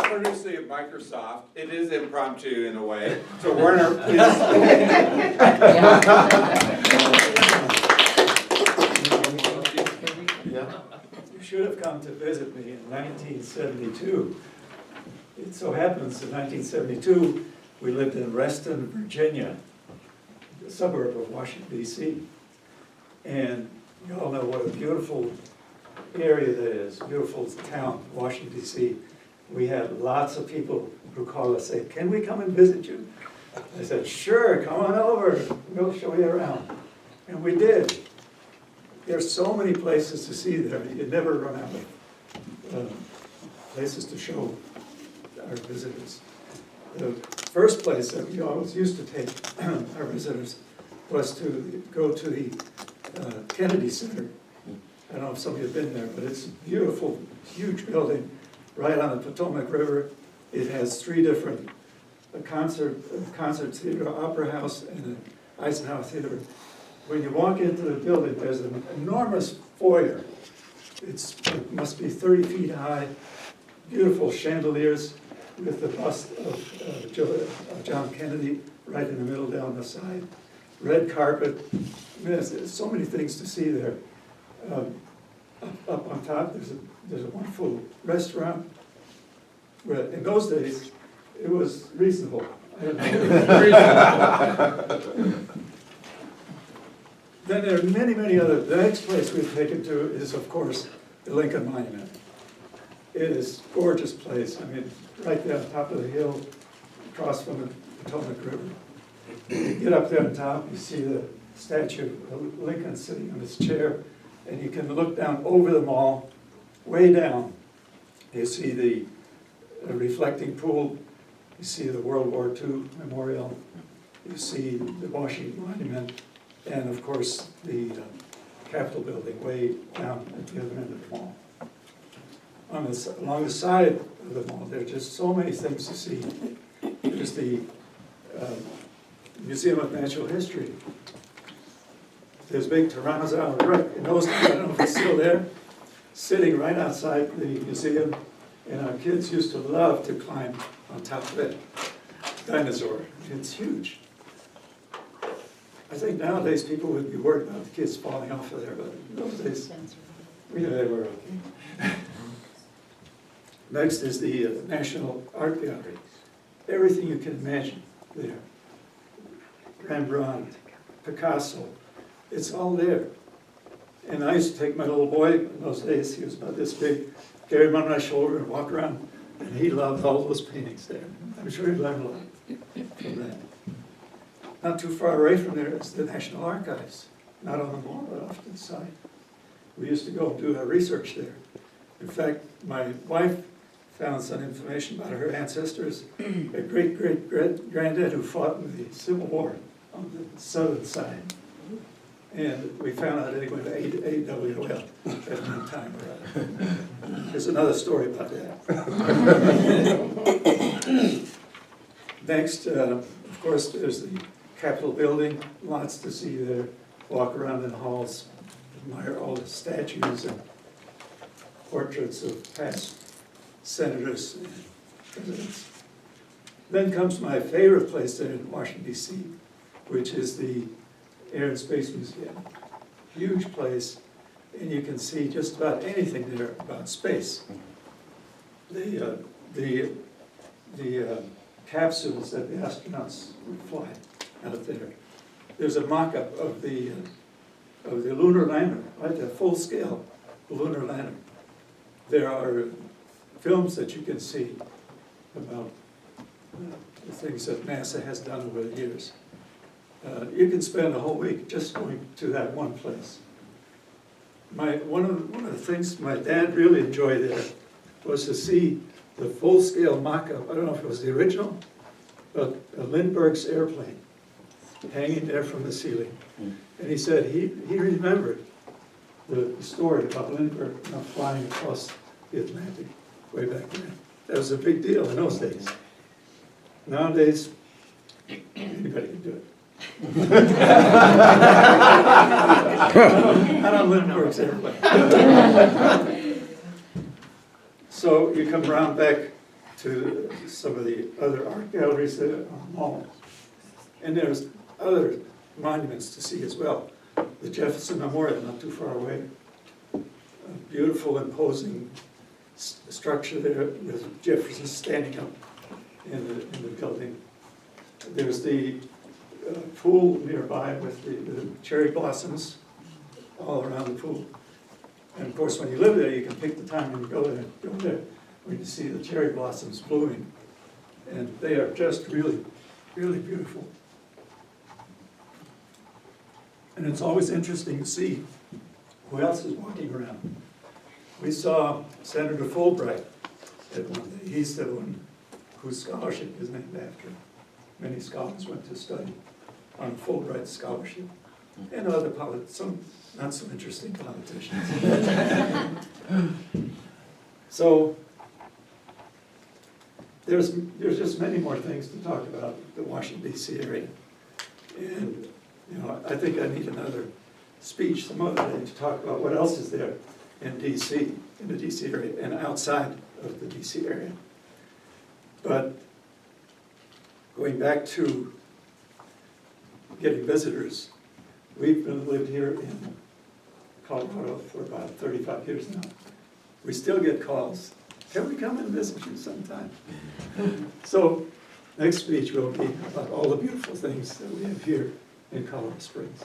courtesy of Microsoft, it is impromptu in a way. So Werner, please. You should have come to visit me in 1972. It so happens in 1972, we lived in Reston, Virginia, a suburb of Washington, D.C. And you all know what a beautiful area that is, beautiful town, Washington, D.C. We had lots of people who call us, say, can we come and visit you? I said, sure, come on over, we'll show you around. And we did. There's so many places to see there, you'd never run out of places to show our visitors. The first place that we always used to take our visitors was to go to the Kennedy Center. I don't know if some of you have been there, but it's a beautiful, huge building right on the Potomac River. It has 3 different concert theater, opera house, and an Eisenhower Theater. When you walk into the building, there's an enormous foyer. It must be 30 feet high, beautiful chandeliers with the bust of John Kennedy right in the middle down the side. Red carpet. I mean, there's so many things to see there. Up on top, there's a wonderful restaurant. Where in those days, it was reasonable. I don't know. Then there are many, many other. The next place we've taken to is, of course, the Lincoln Monument. It is a gorgeous place. I mean, right there on top of the hill, across from the Potomac River. You get up there on top, you see the statue of Lincoln sitting on his chair, and you can look down over the mall, way down. You see the reflecting pool, you see the World War II memorial, you see the Washington Monument, and of course the Capitol building way down at the other end of the mall. Along the side of the mall, there are just so many things to see. There's the Museum of Natural History. There's big Tyrannosaurus Rex. In those days, I don't know if it's still there, sitting right outside the museum, and our kids used to love to climb on top of it. Dinosaur. It's huge. I think nowadays people would be worried about the kids falling off of there, but in those days, we knew they were okay. Next is the National Art Gallery. Everything you can imagine there. Rembrandt, Picasso, it's all there. And I used to take my little boy, in those days he was about this big, carry him on my shoulder and walk around, and he loved all those paintings there. I'm sure he learned a lot from that. Not too far away from there is the National Archives, not on the mall, but off to the side. We used to go do our research there. In fact, my wife found some information about her ancestors, a great-great-granddad who fought in the Civil War on the southern side. And we found out that he went to AWL at one time or other. There's another story about that. Next, of course, there's the Capitol building, lots to see there. Walk around in the halls, admire all the statues and portraits of past senators and presidents. Then comes my favorite place there in Washington, D.C., which is the Air and Space Museum. Huge place, and you can see just about anything there about space. The capsules that the astronauts would fly out there. There's a mock-up of the lunar lander, right? The full scale lunar lander. There are films that you can see about the things that NASA has done over the years. You can spend a whole week just going to that one place. One of the things my dad really enjoyed there was to see the full-scale mock-up. I don't know if it was the original, but Lindbergh's airplane hanging there from the ceiling. And he said he remembered the story about Lindbergh flying across the Atlantic way back then. That was a big deal in those days. Nowadays, anybody can do it. Not on Lindbergh's airplane. So you come around back to some of the other art galleries that are on the mall. And there's other monuments to see as well. The Jefferson Memorial, not too far away. A beautiful, imposing structure there with Jefferson standing up in the building. There's the pool nearby with the cherry blossoms all around the pool. And of course, when you live there, you can pick the time when you go there when you see the cherry blossoms blooming. And they are just really, really beautiful. And it's always interesting to see who else is walking around. We saw Senator Fulbright at one day. He's the one whose scholarship is named after. Many scholars went to study on Fulbright scholarship. And other some not so interesting politicians. So there's just many more things to talk about the Washington, D.C. area. And I think I need another speech some other day to talk about what else is there in D.C., in the D.C. area, and outside of the D.C. area. But going back to getting visitors, we've lived here in Colorado for about 35 years now. We still get calls. Can we come and visit you sometime? So next speech will be about all the beautiful things that we have here in Colorado Springs.